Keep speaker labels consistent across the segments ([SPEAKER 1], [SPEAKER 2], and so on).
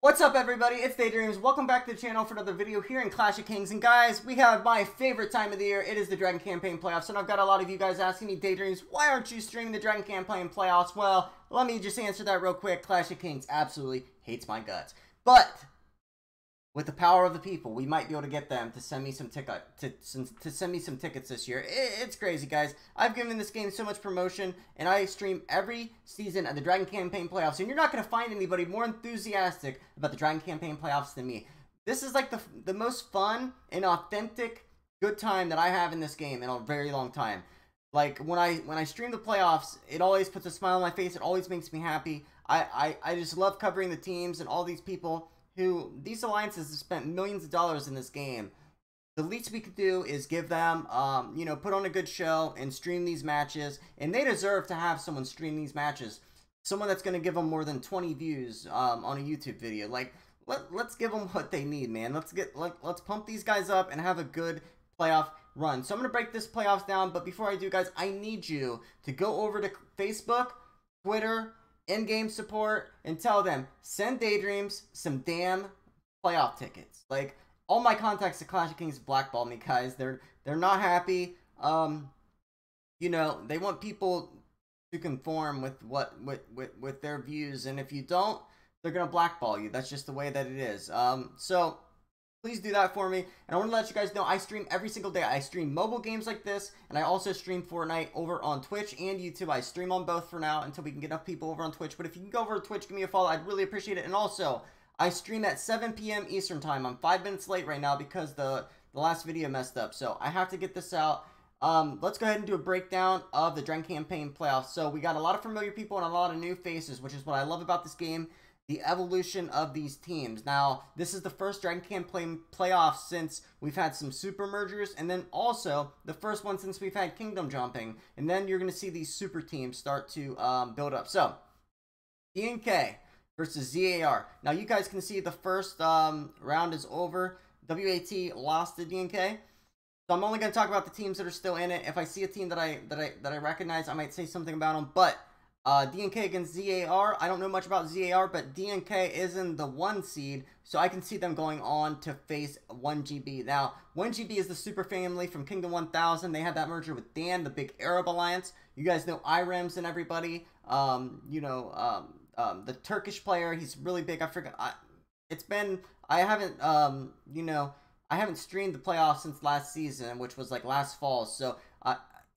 [SPEAKER 1] What's up, everybody? It's DaYDreaMz. Welcome back to the channel for another video here in Clash of Kings. And guys, we have my favorite time of the year. It is the Dragon Campaign Playoffs. And I've got a lot of you guys asking me, DaYDreaMz, why aren't you streaming the Dragon Campaign Playoffs? Well, let me just answer that real quick. Clash of Kings absolutely hates my guts. But with the power of the people, we might be able to get them to send me some tickets this year. It's crazy, guys. I've given this game so much promotion, and I stream every season of the Dragon Campaign Playoffs, and you're not going to find anybody more enthusiastic about the Dragon Campaign Playoffs than me. This is like the most fun and authentic good time that I have in this game in a very long time. Like, when I stream the playoffs, it always puts a smile on my face. It always makes me happy. I just love covering the teams and all these people who, these alliances have spent millions of dollars in this game. The least we could do is give them, put on a good show and stream these matches. And they deserve to have someone stream these matches. Someone that's going to give them more than 20 views on a YouTube video. Like, let's give them what they need, man. Let's pump these guys up and have a good playoff run. So I'm going to break this playoffs down. But before I do, guys, I need you to go over to Facebook, Twitter, in-game support, and tell them, send DaYDreaMz some damn playoff tickets. Like, all my contacts at Clash of Kings blackball me, guys. They're not happy. They want people to conform with with their views, and if you don't, they're gonna blackball you. That's just the way that it is. So please do that for me. And I want to let you guys know I stream every single day. I stream mobile games like this, and I also stream Fortnite over on Twitch and YouTube. I stream on both for now until we can get enough people over on Twitch. But if you can go over to Twitch, give me a follow. I'd really appreciate it. And also, I stream at 7 p.m. Eastern Time. I'm 5 minutes late right now because the last video messed up. So I have to get this out. Let's go ahead and do a breakdown of the Dragon Campaign Playoffs. So we got a lot of familiar people and a lot of new faces, which is what I love about this game. The evolution of these teams. Now, this is the first Dragon Campaign playoffs since we've had some super mergers, and then also the first one since we've had kingdom jumping. And then you're going to see these super teams start to build up. So, DNK versus ZAR. Now, you guys can see the first round is over. WAT lost to DNK. So I'm only going to talk about the teams that are still in it. If I see a team that I recognize, I might say something about them. But DNK against ZAR. I don't know much about ZAR, but DNK is in the 1 seed, so I can see them going on to face 1GB. Now, 1GB is the super family from Kingdom 1000. They had that merger with Dan, the big Arab alliance. You guys know DaYDreaMz and everybody. The Turkish player, he's really big. I forgot. I haven't streamed the playoffs since last season, which was like last fall. So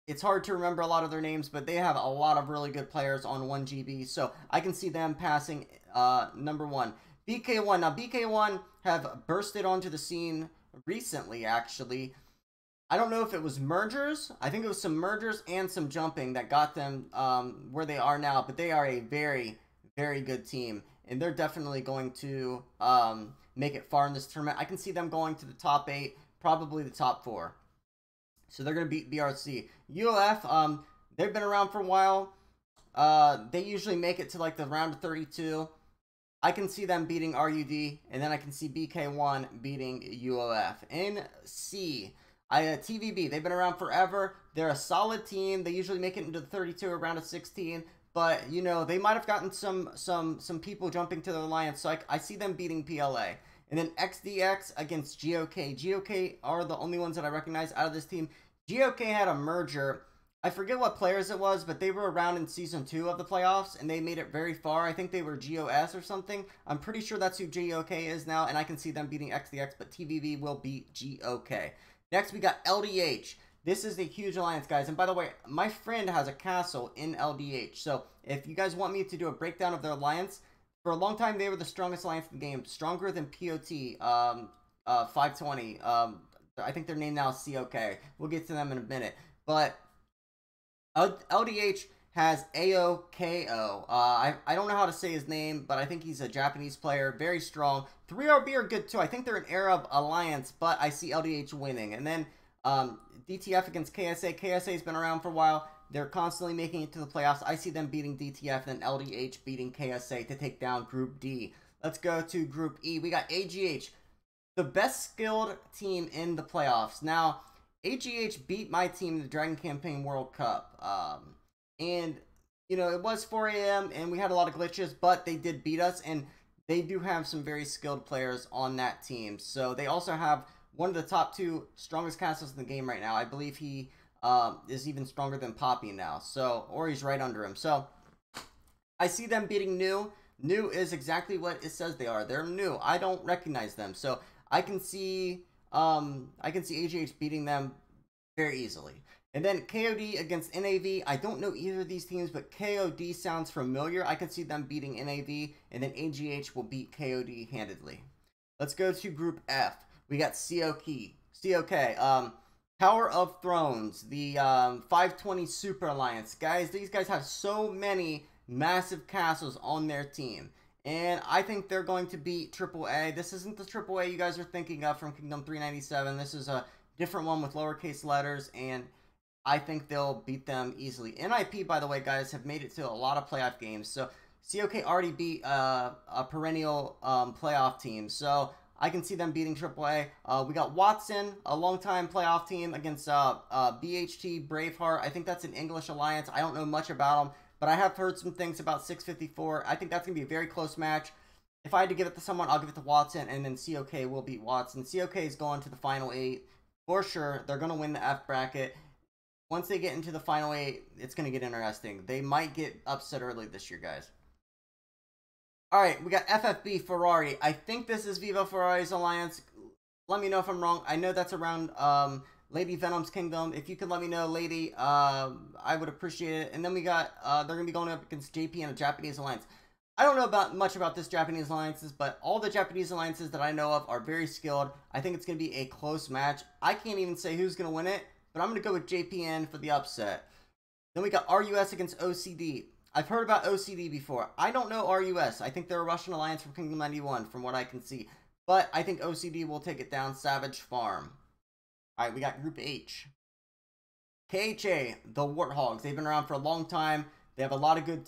[SPEAKER 1] it's hard to remember a lot of their names, but they have a lot of really good players on 1GB, so I can see them passing number 1. BK1. Now, BK1 have bursted onto the scene recently, actually. I don't know if it was mergers. I think it was some mergers and some jumping that got them where they are now, but they are a very, very good team, and they're definitely going to make it far in this tournament. I can see them going to the top 8, probably the top 4. So they're going to beat BRC. UOF, they've been around for a while. They usually make it to like the round of 32. I can see them beating RUD, and then I can see BK1 beating UOF. In C, TVB, they've been around forever. They're a solid team. They usually make it into the 32 or round of 16. But, you know, they might have gotten some people jumping to their alliance. So I see them beating PLA. And then XDX against JPN. JPN are the only ones that I recognize out of this team. JPN had a merger. I forget what players it was, but they were around in Season 2 of the playoffs, and they made it very far. I think they were GOS or something. I'm pretty sure that's who JPN is now, and I can see them beating XDX, but TVB will beat JPN. Next, we got LDH. This is a huge alliance, guys. And by the way, my friend has a castle in LDH. So if you guys want me to do a breakdown of their alliance, for a long time, they were the strongest alliance in the game. Stronger than POT 520. I think their name now is C0K. We'll get to them in a minute. But LDH has AOKO. I don't know how to say his name, but I think he's a Japanese player. Very strong. 3RB are good, too. I think they're an Arab alliance, but I see LDH winning. And then DTF against KSA. KSA has been around for a while. They're constantly making it to the playoffs. I see them beating DTF and LDH beating KSA to take down Group D. Let's go to Group E. We got AGH, the best skilled team in the playoffs. Now, AGH beat my team in the Dragon Campaign World Cup. And, you know, it was 4 a.m. and we had a lot of glitches, but they did beat us. And they do have some very skilled players on that team. So they also have one of the top 2 strongest castles in the game right now. I believe he is even stronger than Poppy now. So, or he's right under him. So I see them beating New. New is exactly what it says they are. They're new. I don't recognize them. So I can see AGH beating them very easily. And then KOD against NAV. I don't know either of these teams, but KOD sounds familiar. I can see them beating NAV, and then AGH will beat KOD handedly. Let's go to Group F. We got C0K, Tower of Thrones, the 520 Super Alliance. Guys, these guys have so many massive castles on their team. And I think they're going to beat AAA. This isn't the AAA you guys are thinking of from Kingdom 397. This is a different one with lowercase letters, and I think they'll beat them easily. NIP, by the way, guys, have made it to a lot of playoff games. So C0K already beat a perennial playoff team. So I can see them beating AAA. We got Watson, a longtime playoff team, against BHT Braveheart. I think that's an English alliance. I don't know much about them, but I have heard some things about 654. I think that's going to be a very close match. If I had to give it to someone, I'll give it to Watson, and then C0K will beat Watson. C0K is going to the Final 8. For sure, they're going to win the F bracket. Once they get into the Final 8, it's going to get interesting. They might get upset early this year, guys. Alright, we got FFB Ferrari. I think this is Viva Ferrari's alliance. Let me know if I'm wrong. I know that's around Lady Venom's Kingdom. If you could let me know, Lady, I would appreciate it. And then we got, they're going to be going up against JPN, a Japanese alliance. I don't know much about this Japanese alliances, but all the Japanese alliances that I know of are very skilled. I think it's going to be a close match. I can't even say who's going to win it, but I'm going to go with JPN for the upset. Then we got RUS against OCD. I've heard about OCD before. I don't know RUS. I think they're a Russian alliance from Kingdom 91, from what I can see. But I think OCD will take it down. Savage Farm. Alright, we got Group H. KHA, the Warthogs. They've been around for a long time. They have a lot of good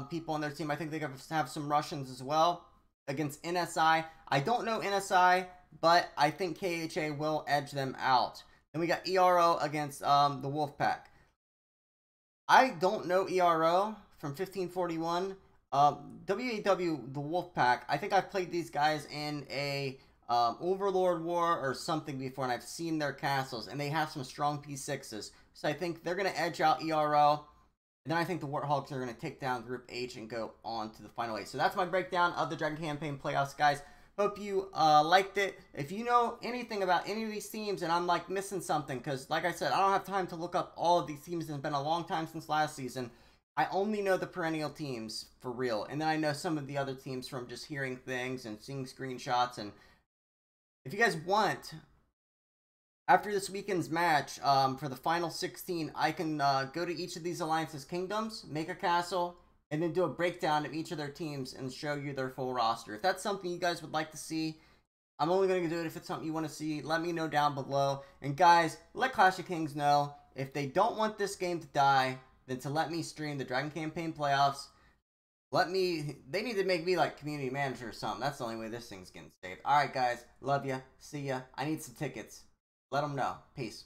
[SPEAKER 1] people on their team. I think they have some Russians as well. Against NSI. I don't know NSI, but I think KHA will edge them out. Then we got ERO against the Wolfpack. I don't know ERO from 1541. WAW, the Wolfpack. I think I've played these guys in a Overlord War or something before, and I've seen their castles, and they have some strong P6s. So I think they're going to edge out ERO. And then I think the Warthogs are going to take down Group H and go on to the Final 8. So that's my breakdown of the Dragon Campaign playoffs, guys. Hope you liked it. If you know anything about any of these teams and I'm like missing something, because like I said, I don't have time to look up all of these teams. It's been a long time since last season. I only know the perennial teams for real. And then I know some of the other teams from just hearing things and seeing screenshots. And if you guys want, after this weekend's match, for the final 16, I can go to each of these alliances' kingdoms, make a castle, and then do a breakdown of each of their teams and show you their full roster. If that's something you guys would like to see, I'm only going to do it if it's something you want to see. Let me know down below. And guys, let Clash of Kings know if they don't want this game to die, then to let me stream the Dragon Campaign playoffs. They need to make me like community manager or something. That's the only way this thing's getting saved. Alright guys, love ya, see ya. I need some tickets. Let them know. Peace.